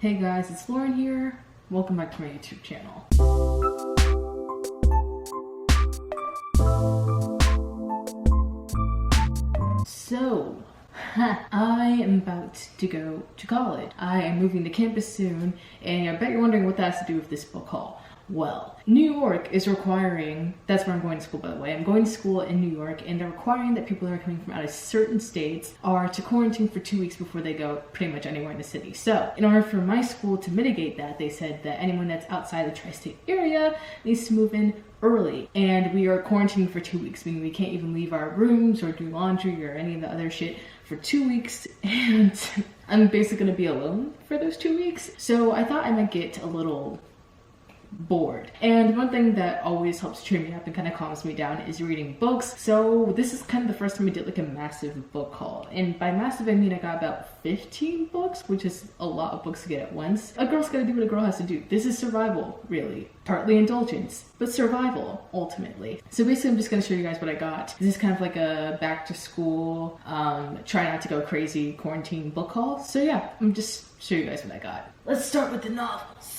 Hey guys, it's Lauren here. Welcome back to my YouTube channel. So, I am about to go to college. I am moving to campus soon, and I bet you're wondering what that has to do with this book haul. Well, New York is requiring, that's where I'm going to school by the way, I'm going to school in New York, and they're requiring that people that are coming from out of certain states are to quarantine for 2 weeks before they go pretty much anywhere in the city. So, in order for my school to mitigate that, they said that anyone that's outside the tri-state area needs to move in early, and we are quarantining for 2 weeks, meaning we can't even leave our rooms or do laundry or any of the other shit for 2 weeks, and I'm basically gonna be alone for those 2 weeks. So I thought I might get a little bored. And one thing that always helps cheer me up and kind of calms me down is reading books. So this is kind of the first time we did like a massive book haul. And by massive, I mean I got about 15 books, which is a lot of books to get at once. A girl's gotta do what a girl has to do. This is survival, really. Partly indulgence, but survival, ultimately. So basically, I'm just gonna show you guys what I got. This is kind of like a back to school, try not to go crazy quarantine book haul. So yeah, I'm just show you guys what I got. Let's start with the novels.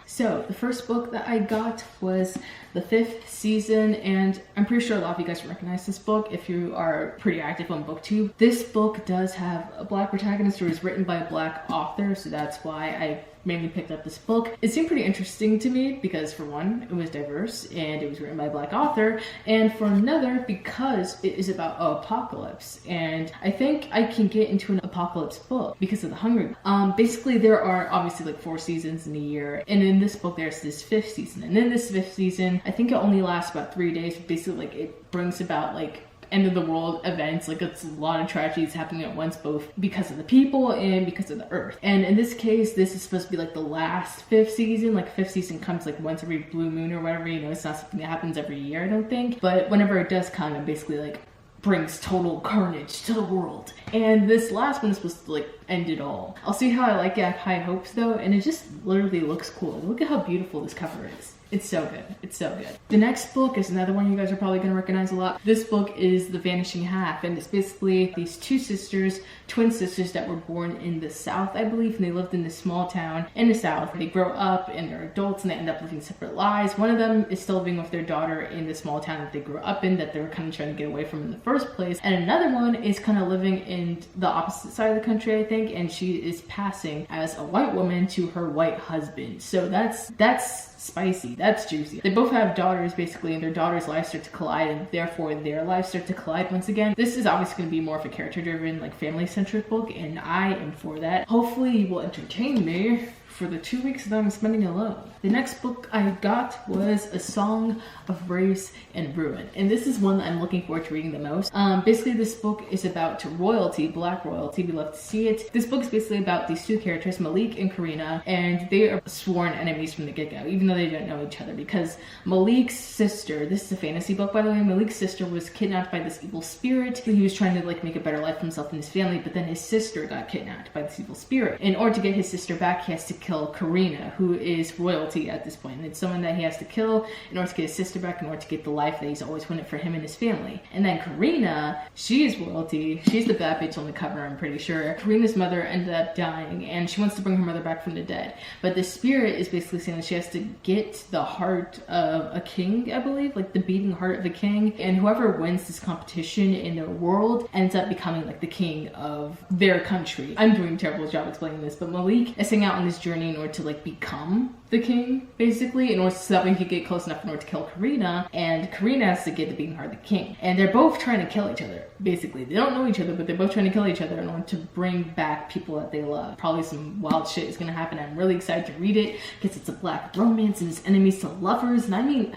So the first book that I got was the 5th season, and I'm pretty sure a lot of you guys recognize this book if you are pretty active on BookTube. This book does have a black protagonist, or is written by a black author, so that's why I mainly picked up this book. It seemed pretty interesting to me because for one, it was diverse and it was written by a black author, and for another, because it is about apocalypse, and I think I can get into an apocalypse book because of the Hunger Games. Basically, there are obviously like 4 seasons in a year, and in this book there's this 5th season, and in this 5th season, I think it only lasts about 3 days, but basically like it brings about like end of the world events. Like it's a lot of tragedies happening at once, both because of the people and because of the earth. And in this case, this is supposed to be like the last 5th season. Like 5th season comes like once every blue moon or whatever, you know, it's not something that happens every year, I don't think, but whenever it does come, it basically like brings total carnage to the world. And this last one is supposed to like end it all. I'll see how I like it. I have high hopes though, and it just literally looks cool. Look at how beautiful this cover is. It's so good. It's so good. The next book is another one you guys are probably going to recognize a lot. This book is The Vanishing Half, and it's basically these 2 sisters, twin sisters that were born in the South, I believe, and they lived in this small town in the South. They grow up and they're adults and they end up living separate lives. One of them is still living with their daughter in the small town that they grew up in, that they were kind of trying to get away from in the first place. And another one is kind of living in the opposite side of the country, I think, and she is passing as a white woman to her white husband. So that's spicy, that's juicy. They both have daughters basically, and their daughters' lives start to collide, and therefore their lives start to collide once again. This is obviously going to be more of a character driven, like family centric book, and I am for that. Hopefully it will entertain me for the 2 weeks that I'm spending alone. The next book I got was A Song of Race and Ruin, and this is one that I'm looking forward to reading the most. Basically this book is about royalty, black royalty, we love to see it. This book is basically about these 2 characters, Malik and Karina, and they are sworn enemies from the get-go, even though they don't know each other, because Malik's sister, this is a fantasy book by the way, Malik's sister was kidnapped by this evil spirit. He was trying to like make a better life for himself and his family, but then his sister got kidnapped by this evil spirit. In order to get his sister back, he has to kill Karina, who is royalty at this point, and it's someone that he has to kill in order to get his sister back, in order to get the life that he's always wanted for him and his family. And then Karina, she is royalty. She's the bad bitch on the cover, I'm pretty sure. Karina's mother ended up dying, and she wants to bring her mother back from the dead, but the spirit is basically saying that she has to get the heart of a king, I believe, like the beating heart of a king, and whoever wins this competition in their world ends up becoming like the king of their country. I'm doing a terrible job explaining this, but Malik is setting out on this journey in order to like become the king, basically, in order so that we could get close enough in order to kill Karina, and Karina has to get the beating heart of the king. And they're both trying to kill each other, basically. They don't know each other, but they're both trying to kill each other in order to bring back people that they love. Probably some wild shit is gonna happen. I'm really excited to read it because it's a black romance and it's enemies to lovers, and I mean,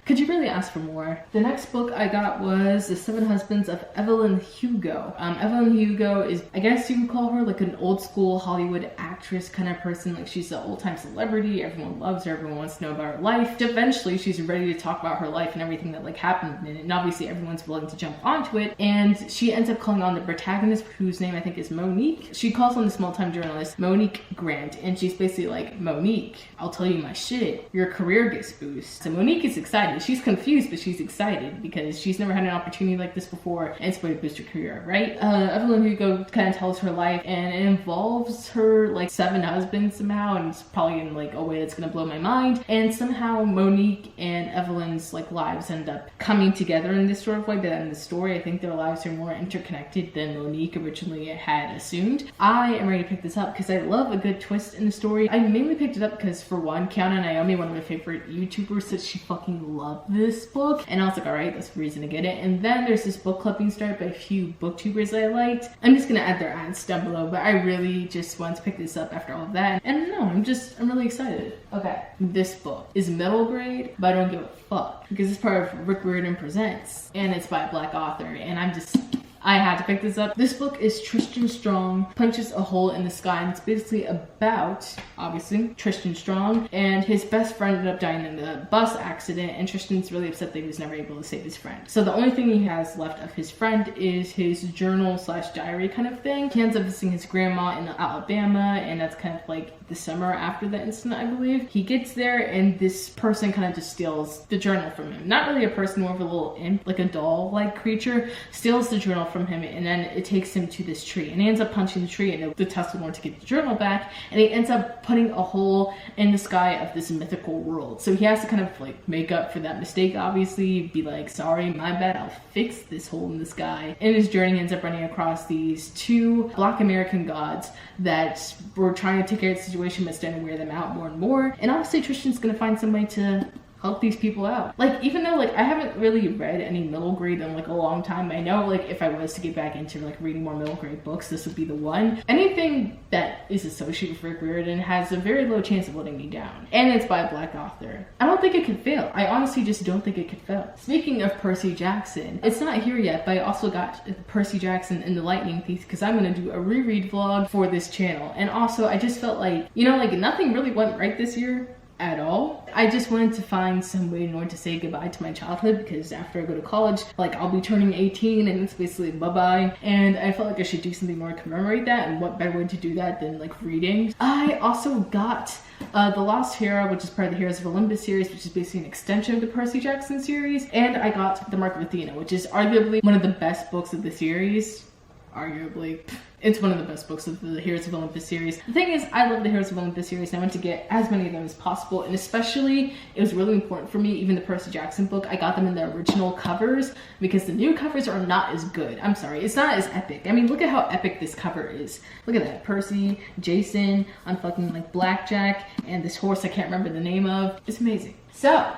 could you really ask for more? The next book I got was The 7 Husbands of Evelyn Hugo. Evelyn Hugo is, I guess you would call her like an old school Hollywood actress kind of person. Like she's an old time celebrity. Everyone loves her. Everyone wants to know about her life. Eventually she's ready to talk about her life and everything that like happened in it. And obviously everyone's willing to jump onto it. And she ends up calling on the protagonist, whose name I think is Monique. She calls on the small time journalist, Monique Grant. And she's basically like, Monique, I'll tell you my shit. Your career gets boost. So Monique is excited excited. She's confused, but she's excited because she's never had an opportunity like this before, and it's going to boost her career, right? Evelyn Hugo kind of tells her life, and it involves her like 7 husbands somehow, and it's probably in like a way that's going to blow my mind. And somehow Monique and Evelyn's like lives end up coming together in this sort of way, but in the story, I think their lives are more interconnected than Monique originally had assumed. I am ready to pick this up because I love a good twist in the story. I mainly picked it up because, for one, Kiana Naomi, one of my favorite YouTubers, said she fucking loved this book, and I was like, alright, that's the reason to get it. And then there's this book club being started by a few booktubers that I liked. I'm just gonna add their ads down below, but I really just wanted to pick this up after all of that. And no, I'm really excited. Okay, this book is middle grade, but I don't give a fuck because it's part of Rick Riordan Presents, and it's by a black author, and I had to pick this up. This book is Tristan Strong Punches a Hole in the Sky, and it's basically about, obviously, Tristan Strong, and his best friend ended up dying in the bus accident, and Tristan's really upset that he was never able to save his friend. So the only thing he has left of his friend is his journal/diary kind of thing. He ends up visiting his grandma in Alabama, and that's kind of like the summer after the incident, I believe. He gets there, and this person kind of just steals the journal from him. Not really a person, more of a little imp, like a doll-like creature, steals the journal from him, and then it takes him to this tree, and he ends up punching the tree, and the test will want to get the journal back, and he ends up putting a hole in the sky of this mythical world. So he has to kind of like make up for that mistake, obviously, be like, sorry, my bad, I'll fix this hole in the sky. In his journey, he ends up running across these 2 Black American gods that were trying to take care of the situation but starting to wear them out more and more. And obviously Tristan's gonna find some way to help these people out. Like, even though like I haven't really read any middle grade in like a long time, I know like if I was to get back into like reading more middle grade books, this would be the one. Anything that is associated with Rick Riordan has a very low chance of letting me down. And it's by a black author. I don't think it could fail. I honestly just don't think it could fail. Speaking of Percy Jackson, it's not here yet, but I also got Percy Jackson and the Lightning Thief because I'm gonna do a reread vlog for this channel. And also I just felt like, you know, like nothing really went right this year at all. I just wanted to find some way in order to say goodbye to my childhood, because after I go to college, like I'll be turning 18 and it's basically bye-bye, and I felt like I should do something more to commemorate that, and what better way to do that than like reading. I also got The Lost Hero, which is part of the Heroes of Olympus series, which is basically an extension of the Percy Jackson series, and I got The Mark of Athena, which is arguably one of the best books of the series. Arguably. It's one of the best books of the Heroes of Olympus series. The thing is, I love the Heroes of Olympus series, and I want to get as many of them as possible, and especially, it was really important for me, even the Percy Jackson book, I got them in the original covers, because the new covers are not as good. I'm sorry, it's not as epic. I mean, look at how epic this cover is. Look at that, Percy, Jason, on fucking like Blackjack, and this horse I can't remember the name of. It's amazing. So,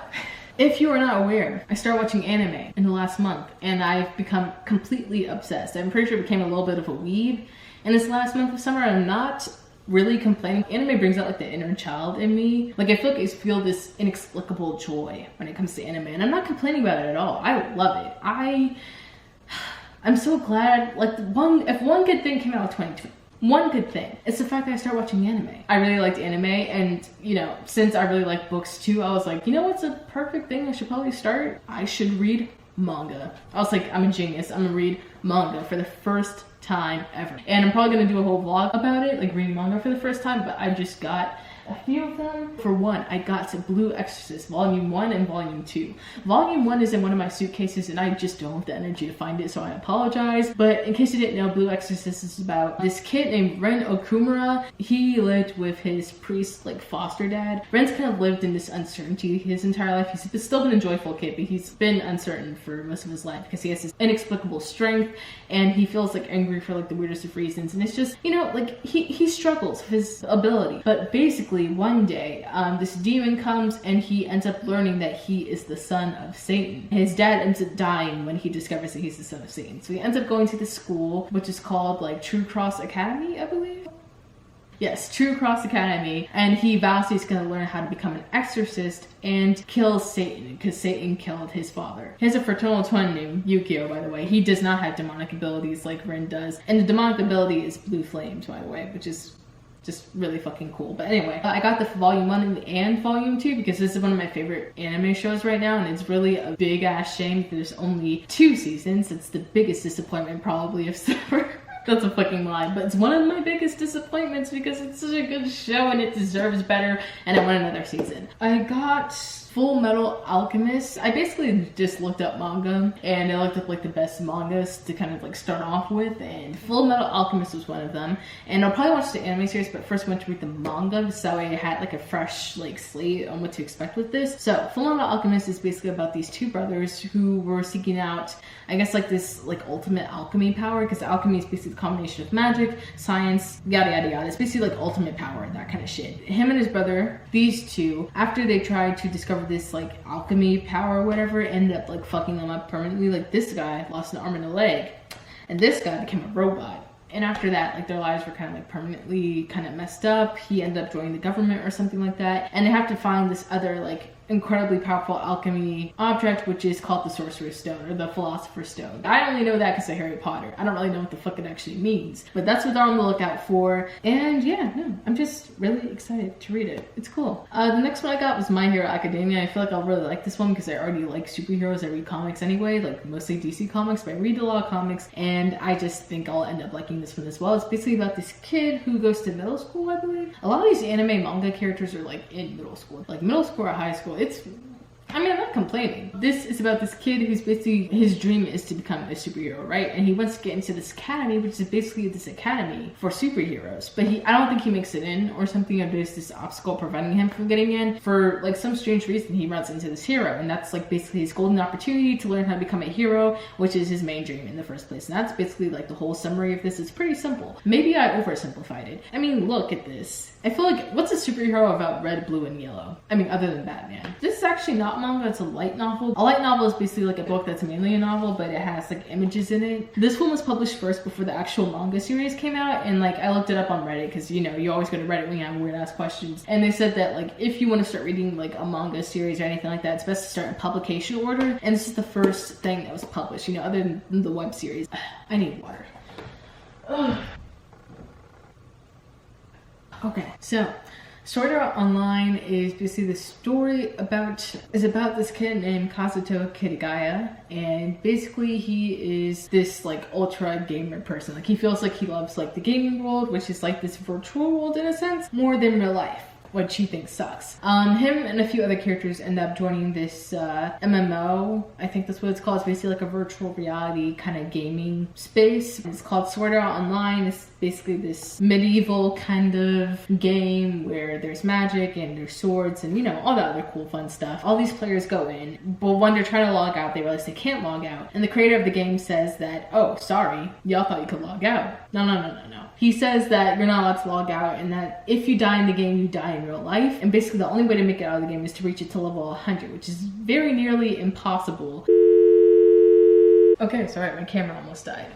if you are not aware, I started watching anime in the last month, and I've become completely obsessed. I'm pretty sure I became a little bit of a weeb in this last month of summer. I'm not really complaining. Anime brings out like the inner child in me. Like I feel this inexplicable joy when it comes to anime, and I'm not complaining about it at all. I love it. I'm so glad. Like if one good thing came out of 2020. One good thing, it's the fact that I started watching anime. I really liked anime, and you know, since I really like books too, I was like, you know what's a perfect thing I should probably start? I should read manga. I was like, I'm a genius. I'm gonna read manga for the first time ever. And I'm probably gonna do a whole vlog about it, like reading manga for the first time, but I just got a few of them. For one, I got to Blue Exorcist Volume 1 and Volume 2. Volume 1 is in one of my suitcases, and I just don't have the energy to find it, so I apologize. But in case you didn't know, Blue Exorcist is about this kid named Ren Okumura. He lived with his priest, like foster dad. Ren's kind of lived in this uncertainty his entire life. He's still been a joyful kid, but he's been uncertain for most of his life because he has this inexplicable strength, and he feels like angry for like the weirdest of reasons. And it's just, you know, like he struggles with his ability. But basically, one day, this demon comes, and he ends up learning that he is the son of Satan. His dad ends up dying when he discovers that he's the son of Satan. So he ends up going to the school, which is called like True Cross Academy, I believe. Yes, True Cross Academy, and he vows he's going to learn how to become an exorcist and kill Satan, because Satan killed his father. He has a fraternal twin named Yukio, by the way. He does not have demonic abilities like Ren does, and the demonic ability is blue flames, by the way, which is just really fucking cool. But anyway, I got the Volume 1 and Volume 2 because this is one of my favorite anime shows right now, and it's really a big ass shame that there's only 2 seasons. It's the biggest disappointment probably of summer. That's a fucking lie, but it's one of my biggest disappointments because it's such a good show and it deserves better, and I want another season. I got Full Metal Alchemist. I basically just looked up manga and I looked up like the best mangas to kind of like start off with, and Full Metal Alchemist was one of them. And I'll probably watch the anime series, but first I went to read the manga so that way I had like a fresh like slate on what to expect with this. So Full Metal Alchemist is basically about these two brothers who were seeking out, I guess, like this like ultimate alchemy power, because alchemy is basically the combination of magic, science, yada yada yada. It's basically like ultimate power, that kind of shit. Him and his brother, these two, after they tried to discover this like alchemy power or whatever, ended up like fucking them up permanently. Like this guy lost an arm and a leg, and this guy became a robot. And after that, like their lives were kind of like permanently kind of messed up. He ended up joining the government or something like that, and they have to find this other like incredibly powerful alchemy object, which is called the Sorcerer's Stone or the Philosopher's Stone. I only know that because of Harry Potter. I don't really know what the fuck it actually means, but that's what they're on the lookout for. And yeah, no, I'm just really excited to read it. It's cool. The next one I got was My Hero Academia. I feel like I'll really like this one because I already like superheroes. I read comics anyway, like mostly DC comics, but I read a lot of comics, and I just think I'll end up liking this one as well. It's basically about this kid who goes to middle school, I believe. A lot of these anime manga characters are like in middle school, like middle school or high school. I mean, I'm not complaining. This is about this kid who's basically, his dream is to become a superhero, right? And he wants to get into this academy, which is basically this academy for superheroes. But I don't think he makes it in or something, or there's this obstacle preventing him from getting in. For like some strange reason, he runs into this hero, and that's like basically his golden opportunity to learn how to become a hero, which is his main dream in the first place. And that's basically like the whole summary of this. It's pretty simple. Maybe I oversimplified it. I mean, look at this. I feel like, what's a superhero about red, blue, and yellow? I mean, other than Batman. This is actually not manga, it's a light novel. A light novel is basically like a book that's mainly a novel, but it has like images in it. This one was published first before the actual manga series came out, and like I looked it up on Reddit, because you know, you always go to Reddit when you have weird ass questions. And they said that like, if you want to start reading like a manga series or anything like that, it's best to start in publication order. And this is the first thing that was published, you know, other than the web series. I need water. Ugh. Okay, so Sword Art Online is basically the story about this kid named Kazuto Kitagaya, and basically he is this like ultra gamer person. Like he feels like he loves like the gaming world, which is like this virtual world in a sense, more than real life, which he thinks sucks. Him and a few other characters end up joining this MMO. I think that's what it's called. It's basically like a virtual reality kind of gaming space. It's called Sword Art Online. It's basically this medieval kind of game where there's magic and there's swords and, you know, all that other cool fun stuff. All these players go in, but when they're trying to log out, they realize they can't log out. And the creator of the game says that, oh, sorry, y'all thought you could log out. No. He says that you're not allowed to log out, and that if you die in the game, you die in real life. And basically the only way to make it out of the game is to reach it to level 100, which is very nearly impossible. Okay, sorry, my camera almost died.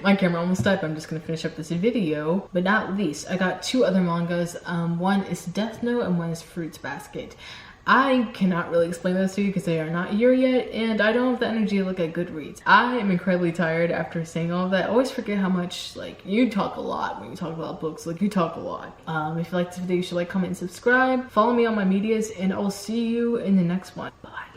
My camera almost died, but I'm just gonna finish up this video. But not least, I got two other mangas. One is Death Note and one is Fruits Basket. I cannot really explain those to you because they are not here yet, and I don't have the energy to look at Goodreads. I am incredibly tired after saying all of that. I always forget how much, like, you talk a lot when you talk about books. Like, you talk a lot. If you like this video, you should like, comment, and subscribe. Follow me on my medias, and I'll see you in the next one. Bye.